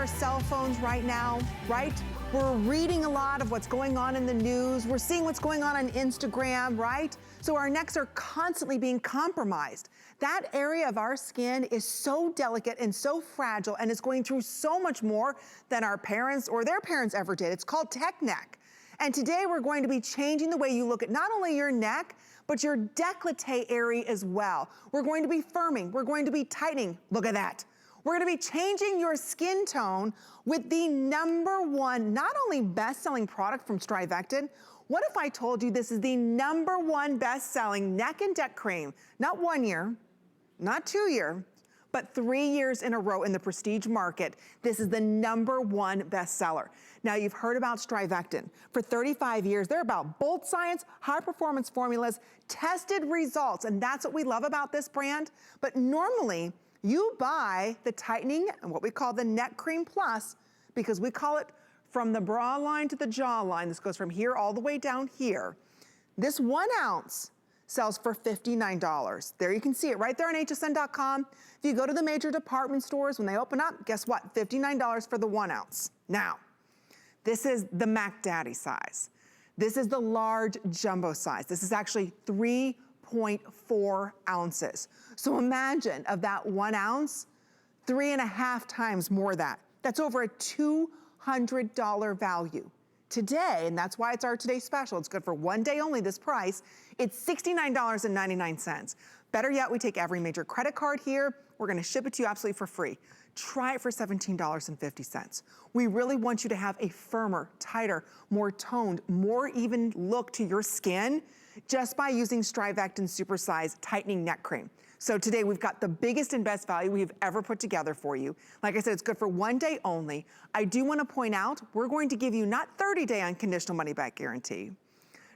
our cell phones right now, right? We're reading a lot of what's going on in the news. We're seeing what's going on Instagram, right? So our necks are constantly being compromised. That area of our skin is so delicate and so fragile, and it's going through so much more than our parents or their parents ever did. It's called tech neck. And today we're going to be changing the way you look at not only your neck, but your décolleté area as well. We're going to be firming, we're going to be tightening. Look at that. We're gonna be changing your skin tone with the #1, not only best-selling product from StriVectin. What if I told you this is the #1 best-selling neck and deck cream? Not 1 year, not 2 year, but 3 years in a row in the prestige market. This is the #1 bestseller. Now, you've heard about StriVectin. For 35 years, they're about bold science, high-performance formulas, tested results, and that's what we love about this brand. But normally, you buy the tightening and what we call the neck cream plus, because we call it from the bra line to the jawline. This goes from here all the way down here. This 1 ounce sells for $59. There you can see it right there on hsn.com. If you go to the major department stores, when they open up, guess what? $59 for the 1 ounce. Now, this is the Mac Daddy size. This is the large jumbo size. This is actually 3.4 ounces. So imagine of that 1 ounce, 3.5 times more of that. That's over a $200 value. Today, and that's why it's our today special, it's good for 1 day only, this price, it's $69.99. Better yet, we take every major credit card here. We're gonna ship it to you absolutely for free. Try it for $17.50. We really want you to have a firmer, tighter, more toned, more even look to your skin just by using StriVectin Supersize Tightening Neck Cream. So today we've got the biggest and best value we've ever put together for you. Like I said, it's good for 1 day only. I do want to point out, we're going to give you not 30-day unconditional money back guarantee,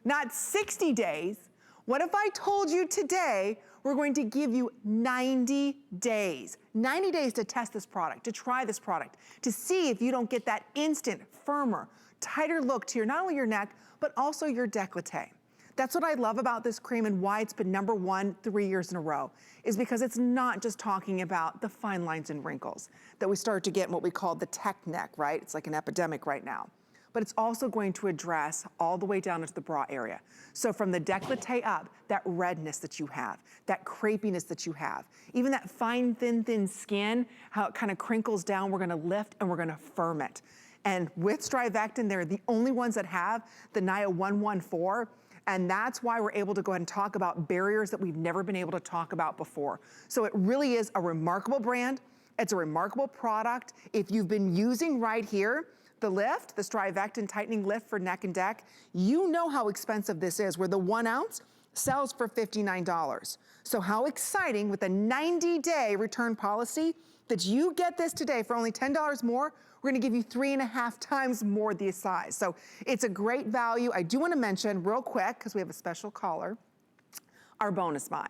not 60 days. What if I told you today we're going to give you 90 days? 90 days to test this product, to try this product, to see if you don't get that instant, firmer, tighter look to your, not only your neck, but also your décolleté. That's what I love about this cream and why it's been #1 3 years in a row, is because it's not just talking about the fine lines and wrinkles that we start to get in what we call the tech neck, right? It's like an epidemic right now. But it's also going to address all the way down into the bra area. So from the décolleté up, that redness that you have, that crepiness that you have, even that fine, thin skin, how it kind of crinkles down, we're gonna lift and we're gonna firm it. And with StriVectin, they're the only ones that have the NIA 114, and that's why we're able to go ahead and talk about barriers that we've never been able to talk about before. So it really is a remarkable brand. It's a remarkable product. If you've been using right here, the lift, the StriVectin Tightening Lift for neck and deck, you know how expensive this is, where the 1 ounce sells for $59. So how exciting with a 90-day return policy that you get this today for only $10 more. We're gonna give you 3.5 times more the size. So it's a great value. I do wanna mention real quick, because we have a special caller, our bonus buy.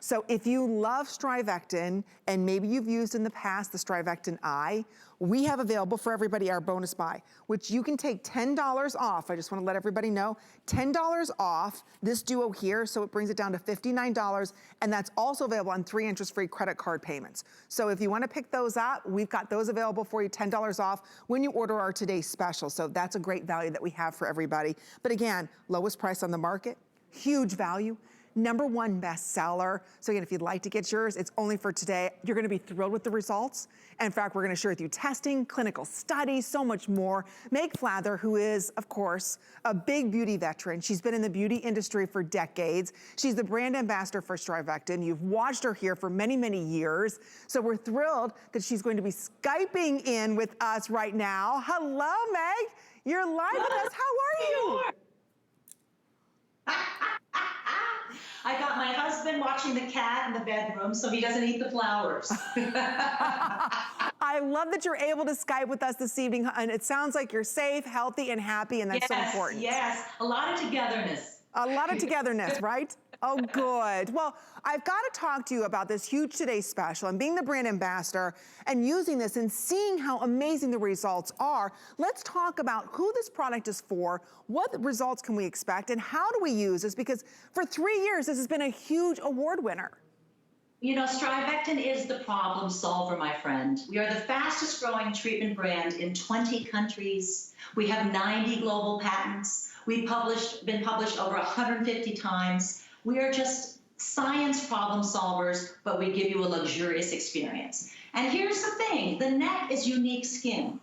So if you love StriVectin, and maybe you've used in the past the StriVectin Eye, we have available for everybody our bonus buy, which you can take $10 off. I just wanna let everybody know, $10 off this duo here, so it brings it down to $59, and that's also available on 3 interest-free credit card payments. So if you wanna pick those up, we've got those available for you, $10 off when you order our today's special. So that's a great value that we have for everybody. But again, lowest price on the market, huge value. #1 bestseller. So again, if you'd like to get yours, it's only for today. You're gonna be thrilled with the results. And in fact, we're gonna share with you testing, clinical studies, so much more. Meg Flather, who is, of course, a big beauty veteran. She's been in the beauty industry for decades. She's the brand ambassador for StriVectin. You've watched her here for many, many years. So we're thrilled that she's going to be Skyping in with us right now. Hello, Meg. You're live with us. How are you? I got my husband watching the cat in the bedroom so he doesn't eat the flowers. I love that you're able to Skype with us this evening, and it sounds like you're safe, healthy, and happy, and that's so important. Yes, a lot of togetherness. A lot of togetherness, right? Oh, good. Well, I've got to talk to you about this huge Today special and being the brand ambassador and using this and seeing how amazing the results are. Let's talk about who this product is for, what results can we expect, and how do we use this? Because for 3 years, this has been a huge award winner. You know, StriVectin is the problem solver, my friend. We are the fastest growing treatment brand in 20 countries. We have 90 global patents. We've been published over 150 times. We are just science problem solvers, but we give you a luxurious experience. And here's the thing, the neck is unique skin.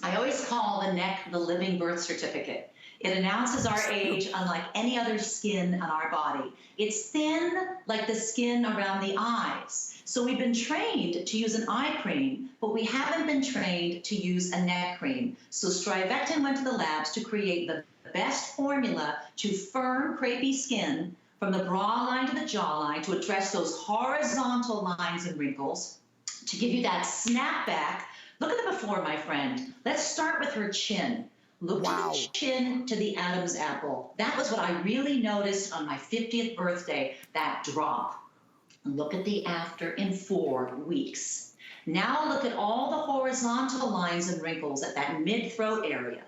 I always call the neck the living birth certificate. It announces our age unlike any other skin on our body. It's thin like the skin around the eyes. So we've been trained to use an eye cream, but we haven't been trained to use a neck cream. So StriVectin went to the labs to create the best formula to firm, crepey skin from the bra line to the jawline to address those horizontal lines and wrinkles, to give you that snapback. Look at the before, my friend. Let's start with her chin. Look to the chin, to the Adam's apple. That was what I really noticed on my 50th birthday, that drop. Look at the after in 4 weeks. Now look at all the horizontal lines and wrinkles at that mid-throat area.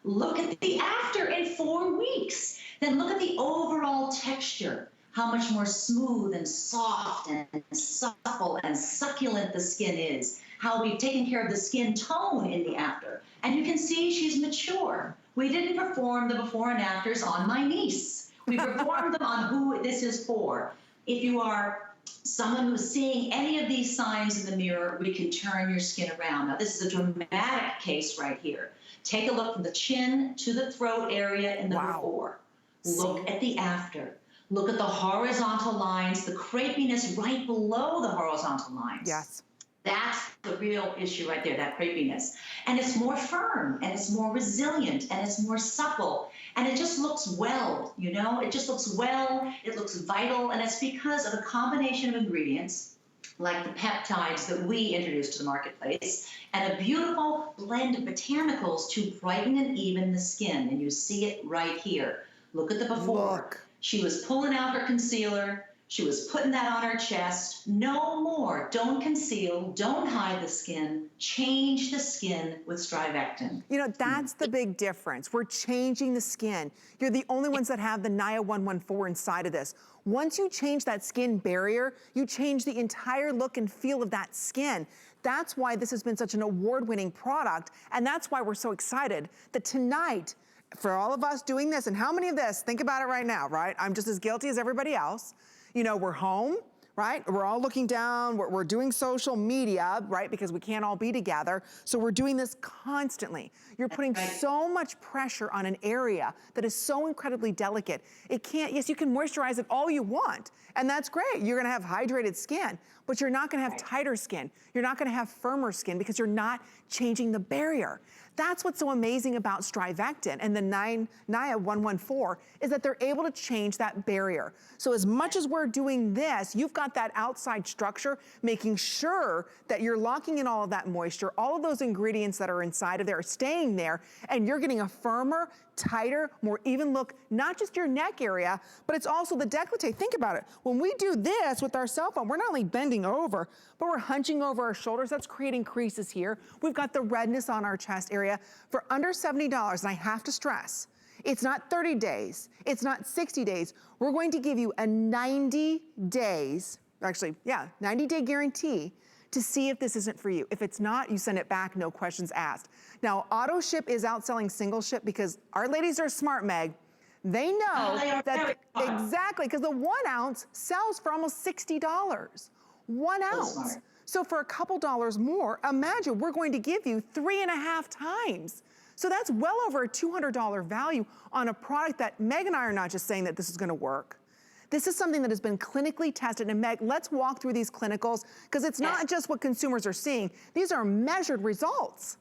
Look at the after in 4 weeks. Then look at the overall texture, how much more smooth and soft and supple and succulent the skin is, how we've taken care of the skin tone in the after. And you can see she's mature. We didn't perform the before and afters on my niece. We performed them on who this is for. If you are someone who's seeing any of these signs in the mirror, we can turn your skin around. Now, this is a dramatic case right here. Take a look from the chin to the throat area in the before. Look at the after. Look at the horizontal lines, the crepiness right below the horizontal lines. Yes. That's the real issue right there, that crepiness. And it's more firm, and it's more resilient, and it's more supple, and it just looks well, you know? It just looks well, it looks vital, and it's because of a combination of ingredients, like the peptides that we introduced to the marketplace, and a beautiful blend of botanicals to brighten and even the skin, and you see it right here. Look at the before. Look. She was pulling out her concealer. She was putting that on her chest. No more. Don't conceal. Don't hide the skin. Change the skin with StriVectin. You know, that's the big difference. We're changing the skin. You're the only ones that have the NIA 114 inside of this. Once you change that skin barrier, you change the entire look and feel of that skin. That's why this has been such an award-winning product, and that's why we're so excited that tonight, for all of us doing this, and how many of this, think about it right now, right? I'm just as guilty as everybody else. You know, we're home, right? We're all looking down, we're doing social media, right? Because we can't all be together. So we're doing this constantly. You're putting so much pressure on an area that is so incredibly delicate. It can't, yes, you can moisturize it all you want, and that's great. You're gonna have hydrated skin, but you're not gonna have tighter skin. You're not gonna have firmer skin because you're not changing the barrier. That's what's so amazing about StriVectin and the NIA 114 is that they're able to change that barrier. So as much as we're doing this, you've got that outside structure, making sure that you're locking in all of that moisture, all of those ingredients that are inside of there are staying there, and you're getting a firmer, tighter, more even look, not just your neck area, but it's also the décolleté. Think about it. When we do this with our cell phone, we're not only bending over, but we're hunching over our shoulders. That's creating creases here. We've got the redness on our chest area for under $70. And I have to stress, it's not 30 days. It's not 60 days. We're going to give you a 90 days, actually, yeah, 90-day guarantee to see if this isn't for you. If it's not, you send it back, no questions asked. Now, auto ship is outselling single ship because our ladies are smart, Meg. They know that, exactly, because the 1 ounce sells for almost $60. 1 ounce. So for a couple dollars more, imagine we're going to give you 3.5 times. So that's well over a $200 value on a product that Meg and I are not just saying that this is gonna work. This is something that has been clinically tested. And Meg, let's walk through these clinicals, because it's not just what consumers are seeing. These are measured results.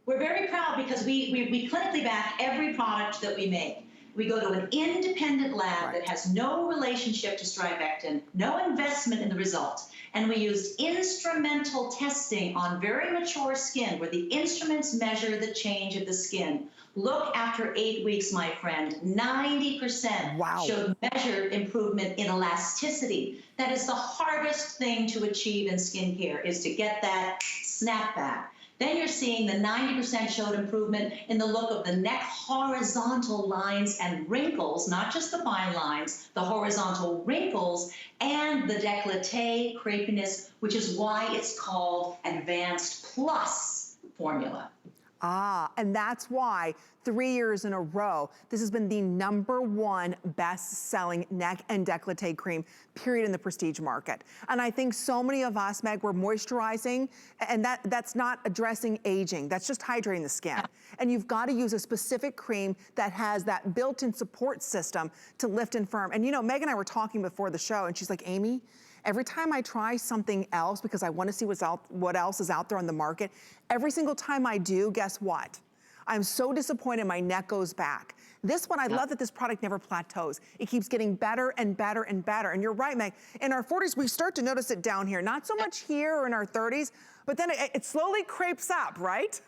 We're very proud because we clinically back every product that we make. We go to an independent lab that has no relationship to StriVectin, no investment in the result. And we used instrumental testing on very mature skin where the instruments measure the change of the skin. Look, after 8 weeks, my friend, 90% showed measured improvement in elasticity. That is the hardest thing to achieve in skincare, is to get that snapback. Then you're seeing the 90% showed improvement in the look of the neck horizontal lines and wrinkles, not just the fine lines, the horizontal wrinkles, and the décolleté crepiness, which is why it's called Advanced Plus formula. Ah, and that's why 3 years in a row, this has been the #1 best-selling neck and décolleté cream, period, in the prestige market. And I think so many of us, Meg, we're moisturizing, and that's not addressing aging. That's just hydrating the skin. And you've got to use a specific cream that has that built-in support system to lift and firm. And you know, Meg and I were talking before the show, and she's like, Amy, every time I try something else, because I want to see what else is out there on the market, every single time I do, guess what? I'm so disappointed my neck goes back. This one, I love that this product never plateaus. It keeps getting better and better and better. And you're right, Meg, in our 40s, we start to notice it down here. Not so much here or in our 30s, but then it slowly crepes up, right?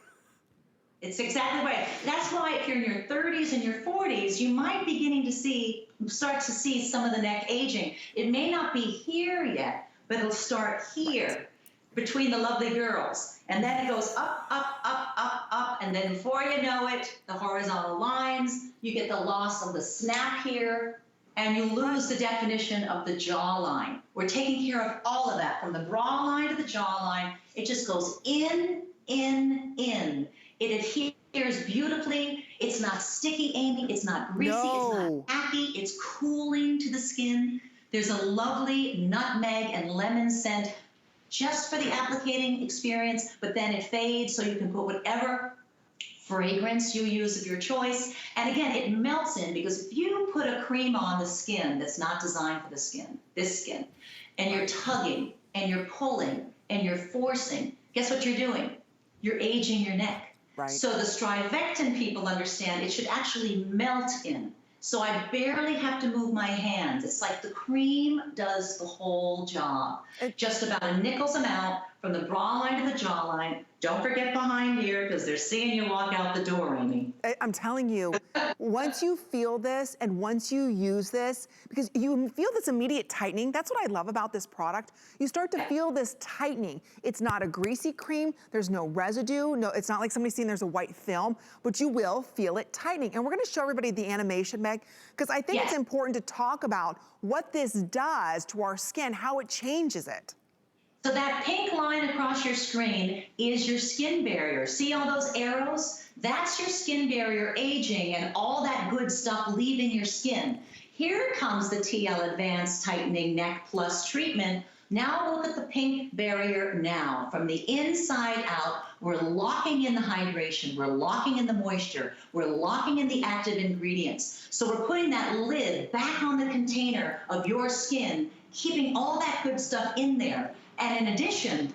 It's exactly right. That's why if you're in your 30s and your 40s, you might be beginning to start to see some of the neck aging. It may not be here yet, but it'll start here between the lovely girls. And then it goes up, up, up, up, up. And then before you know it, the horizontal lines, you get the loss of the snap here, and you lose the definition of the jawline. We're taking care of all of that, from the bra line to the jawline. It just goes in, in, in. It adheres beautifully. It's not sticky, Amy. It's not greasy. No. It's not tacky. It's cooling to the skin. There's a lovely nutmeg and lemon scent just for the applicating experience, but then it fades, so you can put whatever fragrance you use of your choice. And again, it melts in, because if you put a cream on the skin that's not designed for the skin, this skin, and you're tugging and you're pulling and you're forcing, guess what you're doing? You're aging your neck. Right. So the StriVectin people understand it should actually melt in. So I barely have to move my hands. It's like the cream does the whole job. Just about a nickel's amount from the bra line to the jawline. Don't forget behind here, because they're seeing you walk out the door, Amy. I'm telling you, once you feel this and once you use this, because you feel this immediate tightening, that's what I love about this product. You start to feel this tightening. It's not a greasy cream, there's no residue, no, it's not like somebody's saying there's a white film, but you will feel it tightening. And we're gonna show everybody the animation, Meg, because I think it's important to talk about what this does to our skin, how it changes it. So that pink line across your screen is your skin barrier. See all those arrows? That's your skin barrier aging and all that good stuff leaving your skin. Here comes the TL Advanced Tightening Neck Plus treatment. Now look at the pink barrier now. From the inside out, we're locking in the hydration, we're locking in the moisture, we're locking in the active ingredients. So we're putting that lid back on the container of your skin, keeping all that good stuff in there. And in addition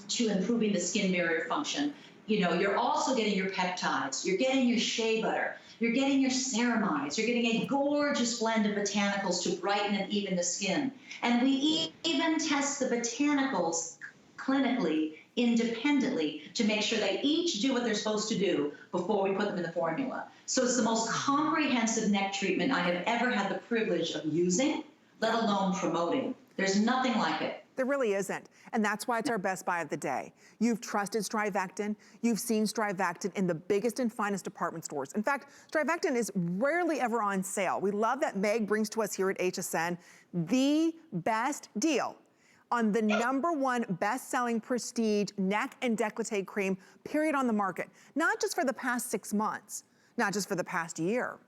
to improving the skin barrier function, you know, you're also getting your peptides, you're getting your shea butter, you're getting your ceramides, you're getting a gorgeous blend of botanicals to brighten and even the skin. And we even test the botanicals clinically, independently, to make sure they each do what they're supposed to do before we put them in the formula. So it's the most comprehensive neck treatment I have ever had the privilege of using, let alone promoting. There's nothing like it. There really isn't. And that's why it's our best buy of the day. You've trusted StriVectin. You've seen StriVectin in the biggest and finest department stores. In fact, StriVectin is rarely ever on sale. We love that Meg brings to us here at HSN the best deal on the #1 best-selling prestige neck and décolleté cream, period, on the market. Not just for the past 6 months, not just for the past year,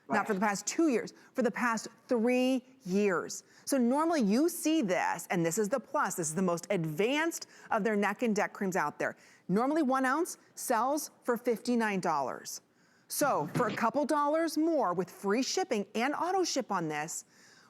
not for the past 2 years, for the past 3 years. So normally you see this, and this is the plus, this is the most advanced of their neck and deck creams out there. Normally 1 ounce sells for $59. So for a couple dollars more with free shipping and auto ship on this,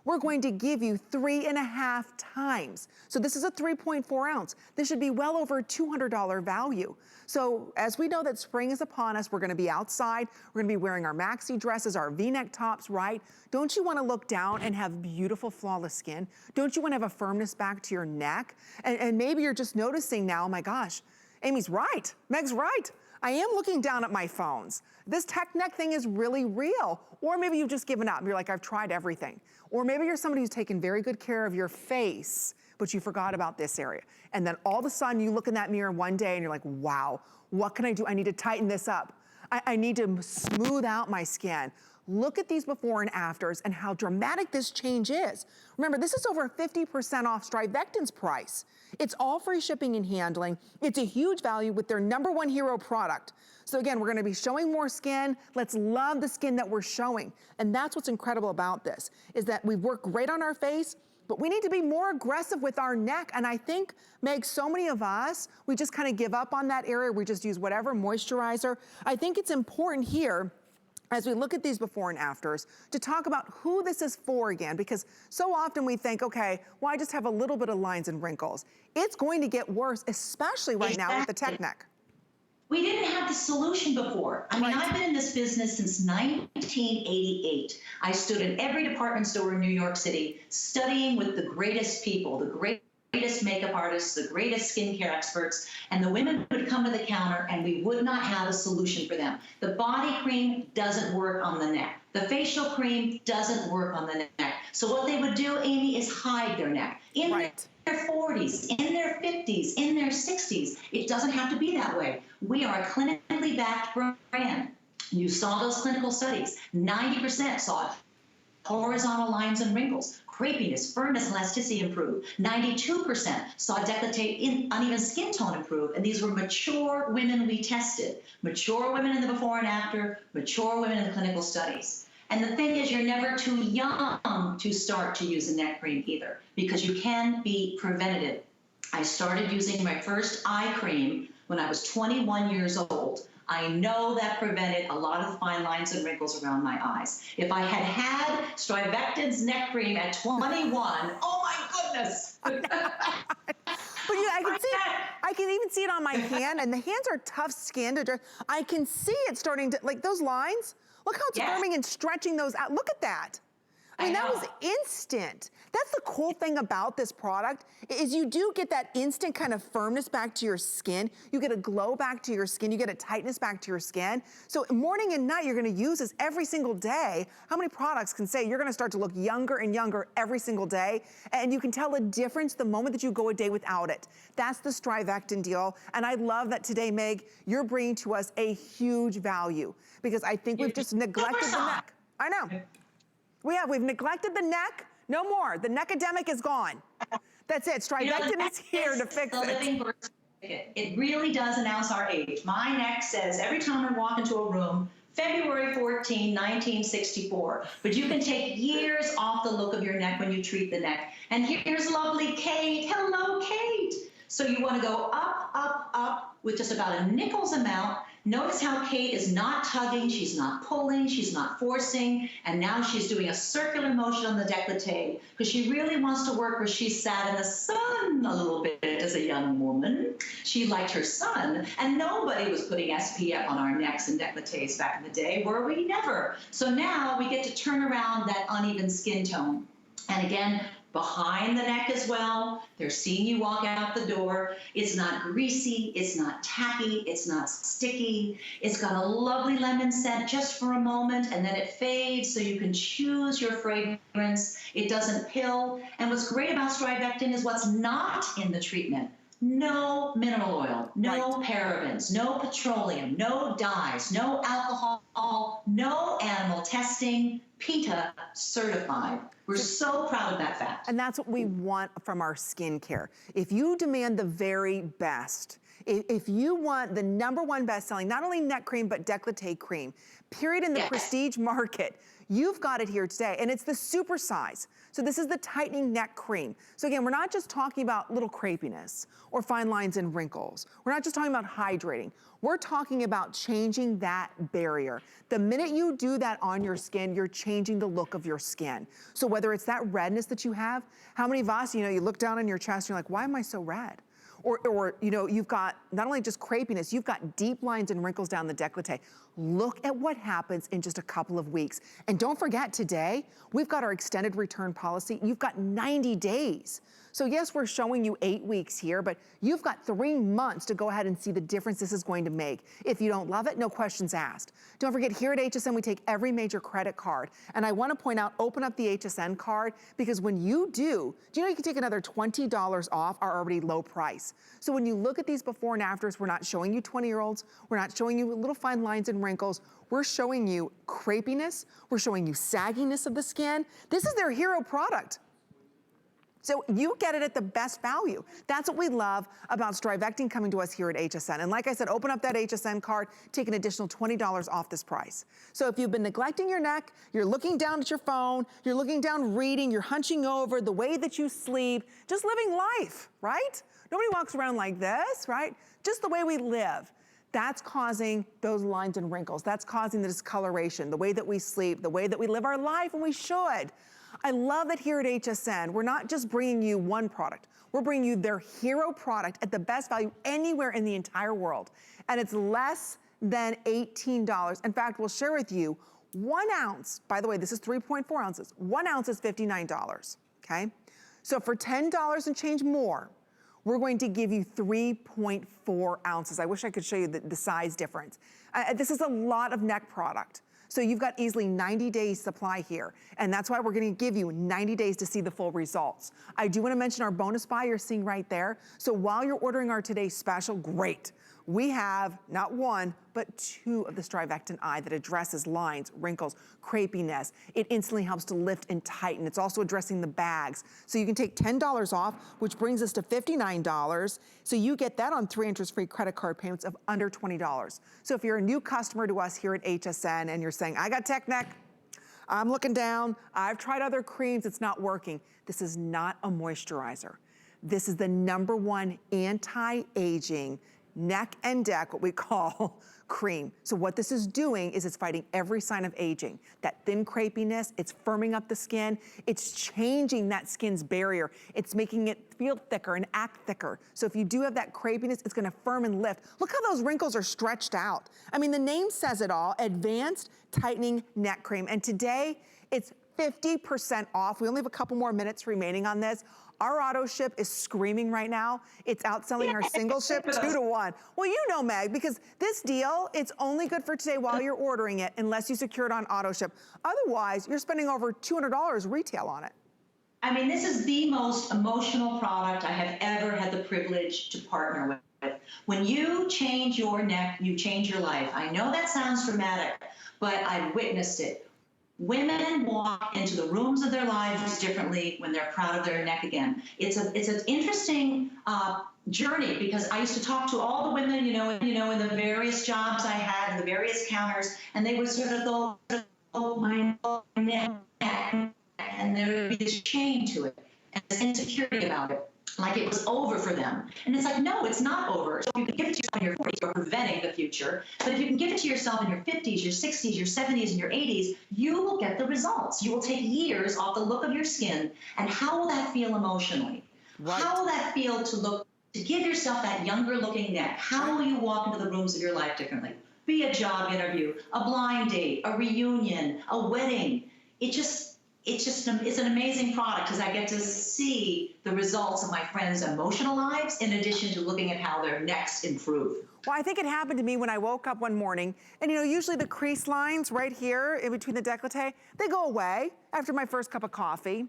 we're going to give you 3.5 times. So this is a 3.4 ounce. This should be well over a $200 value. So as we know that spring is upon us, we're gonna be outside, we're gonna be wearing our maxi dresses, our V-neck tops, right? Don't you wanna look down and have beautiful, flawless skin? Don't you wanna have a firmness back to your neck? And maybe you're just noticing now, oh my gosh, Amy's right, Meg's right. I am looking down at my phones. This tech neck thing is really real. Or maybe you've just given up. You're like, I've tried everything. Or maybe you're somebody who's taken very good care of your face, but you forgot about this area. And then all of a sudden you look in that mirror one day and you're like, wow, what can I do? I need to tighten this up. I need to smooth out my skin. Look at these before and afters and how dramatic this change is. Remember, this is over 50% off StriVectin's price. It's all free shipping and handling. It's a huge value with their #1 hero product. So again, we're gonna be showing more skin. Let's love the skin that we're showing. And that's what's incredible about this, is that we work great on our face, but we need to be more aggressive with our neck. And I think, Meg, so many of us, we just kind of give up on that area. We just use whatever moisturizer. I think it's important here, as we look at these before and afters, to talk about who this is for again, because so often we think, okay, well, I just have a little bit of lines and wrinkles. It's going to get worse, especially right now with the tech neck. We didn't have the solution before. I mean, I've been in this business since 1988. I stood in every department store in New York City, studying with the greatest people, the greatest makeup artists, the greatest skincare experts, and the women would come to the counter and we would not have a solution for them. The body cream doesn't work on the neck. The facial cream doesn't work on the neck. So what they would do, Amy, is hide their neck. In their 40s, in their 50s, in their 60s. It doesn't have to be that way. We are a clinically backed brand. You saw those clinical studies. 90% saw horizontal lines and wrinkles, crepiness, firmness, and elasticity improve. 92% saw décolleté, uneven skin tone improve, and these were mature women we tested. Mature women in the before and after, mature women in the clinical studies. And the thing is, you're never too young to start to use a neck cream either, because you can be preventative. I started using my first eye cream when I was 21 years old. I know that prevented a lot of the fine lines and wrinkles around my eyes. If I had had StriVectin's neck cream at 21, oh my goodness. But I can even see it on my hand, and the hands are tough skin to dress. I can see it starting to, like those lines, look how it's firming and stretching those out. Look at that. I mean, that was instant. That's the cool thing about this product, is you do get that instant kind of firmness back to your skin. You get a glow back to your skin. You get a tightness back to your skin. So morning and night, you're gonna use this every single day. How many products can say you're gonna start to look younger and younger every single day? And you can tell a difference the moment that you go a day without it. That's the StriVectin deal. And I love that today, Meg, you're bringing to us a huge value, because I think we've just neglected the neck. I know. We've neglected the neck. No more. The neck-epidemic is gone. That's it. StriVectin is here to fix it. It really does announce our age. My neck says every time I walk into a room, February 14, 1964. But you can take years off the look of your neck when you treat the neck. And here's lovely Kate. Hello, Kate. So you want to go up, up, up with just about a nickel's amount. Notice how Kate is not tugging, she's not pulling, she's not forcing, and now she's doing a circular motion on the décolleté, because she really wants to work where she sat in the sun a little bit as a young woman. She liked her sun, and nobody was putting SPF on our necks and décolletés back in the day, were we? Never. So now we get to turn around that uneven skin tone. And again, behind the neck as well. They're seeing you walk out the door. It's not greasy, it's not tacky, it's not sticky. It's got a lovely lemon scent just for a moment, and then it fades so you can choose your fragrance. It doesn't pill. And what's great about StriVectin is what's not in the treatment. No mineral oil, no parabens, no petroleum, no dyes, no alcohol, no animal testing, PETA certified. We're so proud of that fact. And that's what we want from our skincare. If you demand the very best, if you want the #1 best-selling, not only neck cream, but décolleté cream, period, in the prestige market, you've got it here today, and it's the Supersize. So this is the tightening neck cream. So again, we're not just talking about little crepiness or fine lines and wrinkles. We're not just talking about hydrating. We're talking about changing that barrier. The minute you do that on your skin, you're changing the look of your skin. So whether it's that redness that you have, how many of us, you look down on your chest and you're like, why am I so red? Or you've got not only just crepiness, you've got deep lines and wrinkles down the décolleté. look at what happens in just a couple of weeks. And don't forget, today, we've got our extended return policy. You've got 90 days. So yes, we're showing you 8 weeks here, but you've got 3 months to go ahead and see the difference this is going to make. If you don't love it, no questions asked. Don't forget, here at HSN, we take every major credit card. And I want to point out, open up the HSN card, because when you do you know you can take another $20 off our already low price? So when you look at these before and afters, we're not showing you 20-year-olds, we're not showing you little fine lines and wrinkles, we're showing you crepiness, we're showing you sagginess of the skin. This is their hero product. So you get it at the best value. That's what we love about StriVectin coming to us here at HSN. And like I said, open up that HSN card, take an additional $20 off this price. So if you've been neglecting your neck, you're looking down at your phone, you're looking down reading, you're hunching over, the way that you sleep, just living life, right? Nobody walks around like this, right? Just the way we live. That's causing those lines and wrinkles. That's causing the discoloration, the way that we sleep, the way that we live our life, and we should. I love that here at HSN, we're not just bringing you one product, we're bringing you their hero product at the best value anywhere in the entire world. And it's less than $18. In fact, we'll share with you 1 ounce, by the way, this is 3.4 ounces, 1 ounce is $59, okay? So for $10 and change more, we're going to give you 3.4 ounces. I wish I could show you the size difference. This is a lot of neck product. So you've got easily 90 days supply here. And that's why we're gonna give you 90 days to see the full results. I do wanna mention our bonus buy you're seeing right there. So while you're ordering our today's special, great. We have not 1, but 2 of the StriVectin Eye that addresses lines, wrinkles, crepiness. It instantly helps to lift and tighten. It's also addressing the bags. So you can take $10 off, which brings us to $59. So you get that on 3 interest-free credit card payments of under $20. So if you're a new customer to us here at HSN and you're saying, I got tech neck, I'm looking down, I've tried other creams, it's not working. This is not a moisturizer. This is the #1 anti-aging neck and deck, what we call cream. So what this is doing is it's fighting every sign of aging. That thin crepiness, it's firming up the skin, it's changing that skin's barrier. It's making it feel thicker and act thicker. So if you do have that crepiness, it's gonna firm and lift. Look how those wrinkles are stretched out. I mean, the name says it all, Advanced Tightening Neck Cream. And today, it's 50% off. We only have a couple more minutes remaining on this. Our auto ship is screaming right now. It's outselling our single ship 2 to 1. Well, you know, Meg, because this deal, it's only good for today while you're ordering it, unless you secure it on auto ship. Otherwise, you're spending over $200 retail on it. I mean, this is the most emotional product I have ever had the privilege to partner with. When you change your neck, you change your life. I know that sounds dramatic, but I've witnessed it. Women walk into the rooms of their lives differently when they're proud of their neck again. It's an interesting journey, because I used to talk to all the women, you know, in the various jobs I had and the various counters, and they would sort of go, oh, my neck, and there would be this shame to it and this insecurity about it, like it was over for them. And it's like, no, it's not over. So you can give it to yourself in your 40s, you're preventing the future. But if you can give it to yourself in your 50s, your 60s, your 70s, and your 80s, you will get the results. You will take years off the look of your skin. And how will that feel emotionally? Right. How will that feel to give yourself that younger looking neck? How will you walk into the rooms of your life differently? Be a job interview, a blind date, a reunion, a wedding. It's an amazing product, because I get to see the results of my friends' emotional lives in addition to looking at how their necks improve. Well, I think it happened to me when I woke up one morning, and you know, usually the crease lines right here in between the décolleté, they go away after my first cup of coffee.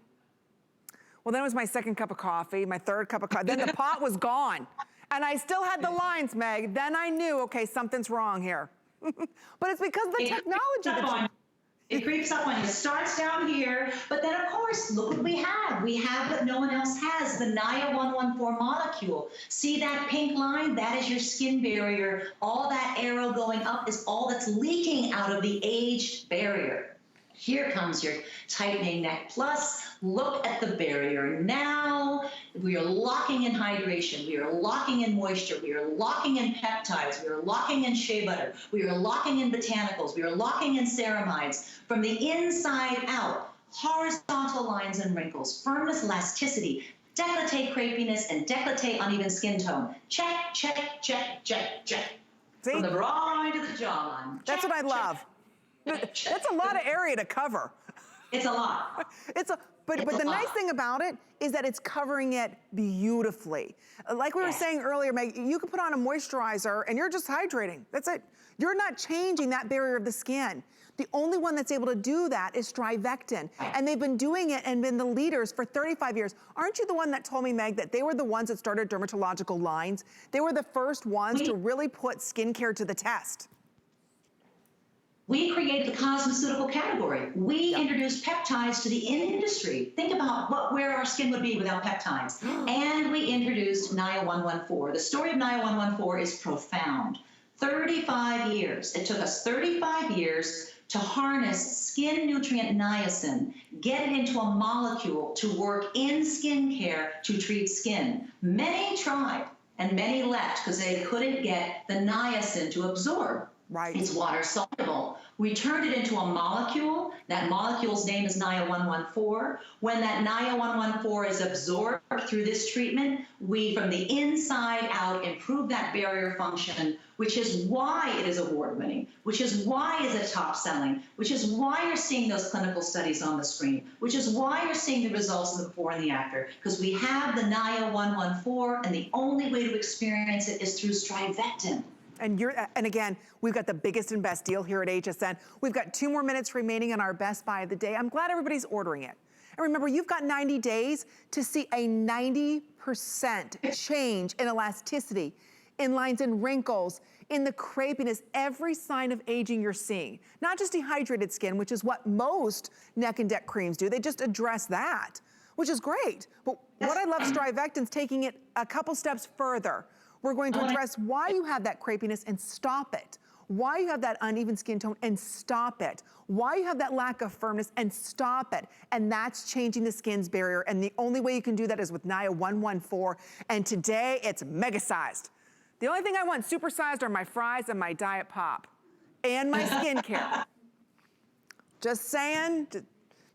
Well, then it was my second cup of coffee, my third cup of coffee, then the pot was gone. And I still had the lines, Meg. Then I knew, okay, something's wrong here. But it's because of the technology. It creeps up on you. It starts down here, but then of course, look what we have. We have what no one else has, the Nia 114 molecule. See that pink line? That is your skin barrier. All that arrow going up is all that's leaking out of the aged barrier. Here comes your tightening neck plus. Look at the barrier. Now we are locking in hydration. We are locking in moisture. We are locking in peptides. We are locking in shea butter. We are locking in botanicals. We are locking in ceramides. From the inside out, horizontal lines and wrinkles, firmness, elasticity, décolleté crepiness, and décolleté uneven skin tone. Check, check, check, check, check. See? From the bra line to the jawline. That's what I love. That's a lot of area to cover. It's a lot. But the nice thing about it is that it's covering it beautifully. Like we were saying earlier, Meg, you can put on a moisturizer and you're just hydrating. That's it. You're not changing that barrier of the skin. The only one that's able to do that is StriVectin. And they've been doing it and been the leaders for 35 years. Aren't you the one that told me, Meg, that they were the ones that started dermatological lines? They were the first ones to really put skincare to the test. We created the cosmeceutical category. We introduced peptides to the industry. Think about where our skin would be without peptides. And we introduced NIA 114. The story of NIA 114 is profound. 35 years. It took us 35 years to harness skin nutrient niacin, get it into a molecule to work in skincare to treat skin. Many tried and many left because they couldn't get the niacin to absorb. Right. It's water soluble. We turned it into a molecule. That molecule's name is NIA 114. When that NIA 114 is absorbed through this treatment, we, from the inside out, improve that barrier function, which is why it is award-winning, which is why it's top-selling, which is why you're seeing those clinical studies on the screen, which is why you're seeing the results of the before and the after, because we have the NIA 114, and the only way to experience it is through StriVectin. And again, we've got the biggest and best deal here at HSN. We've got 2 more minutes remaining on our best buy of the day. I'm glad everybody's ordering it. And remember, you've got 90 days to see a 90% change in elasticity, in lines and wrinkles, in the crepiness, every sign of aging you're seeing. Not just dehydrated skin, which is what most neck and neck creams do. They just address that, which is great. But what I love StriVectin's taking it a couple steps further. We're going to address why you have that crepiness and stop it. Why you have that uneven skin tone and stop it. Why you have that lack of firmness and stop it. And that's changing the skin's barrier. And the only way you can do that is with NIA 114. And today it's mega sized. The only thing I want supersized are my fries and my Diet Pop and my skincare. Just saying.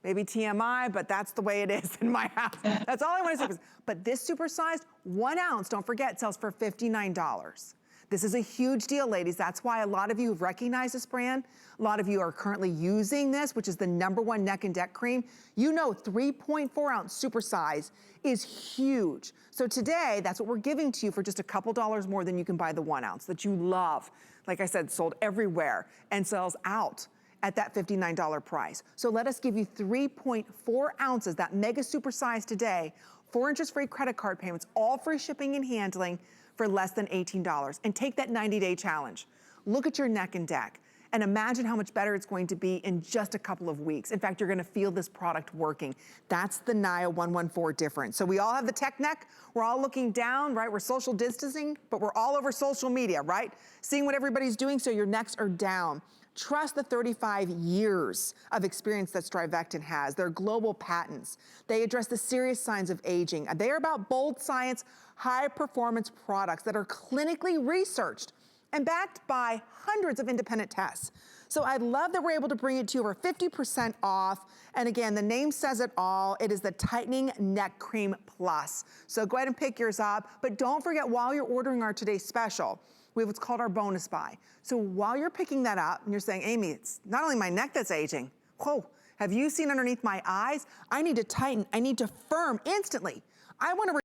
Maybe TMI, but that's the way it is in my house. That's all I want to say. But this supersized, 1 ounce, don't forget, sells for $59. This is a huge deal, ladies. That's why a lot of you have recognized this brand. A lot of you are currently using this, which is the #1 neck and neck cream. You know 3.4 ounce supersize is huge. So today, that's what we're giving to you for just a couple dollars more than you can buy the 1 ounce that you love. Like I said, sold everywhere and sells out at that $59 price. So let us give you 3.4 ounces, that mega super size today, 4 interest-free credit card payments, all free shipping and handling for less than $18. And take that 90-day challenge. Look at your neck and neck and imagine how much better it's going to be in just a couple of weeks. In fact, you're gonna feel this product working. That's the NIA 114 difference. So we all have the tech neck, we're all looking down, right? We're social distancing, but we're all over social media, right? Seeing what everybody's doing, so your necks are down. Trust the 35 years of experience that StriVectin has. They're global patents. They address the serious signs of aging. They're about bold science, high performance products that are clinically researched and backed by hundreds of independent tests. So I love that we're able to bring it to you over 50% off. And again, the name says it all. It is the Tightening Neck Cream Plus. So go ahead and pick yours up. But don't forget, while you're ordering our today's special, we have what's called our bonus buy. So while you're picking that up and you're saying, Amy, it's not only my neck that's aging. Whoa, have you seen underneath my eyes? I need to tighten, I need to firm instantly. I want to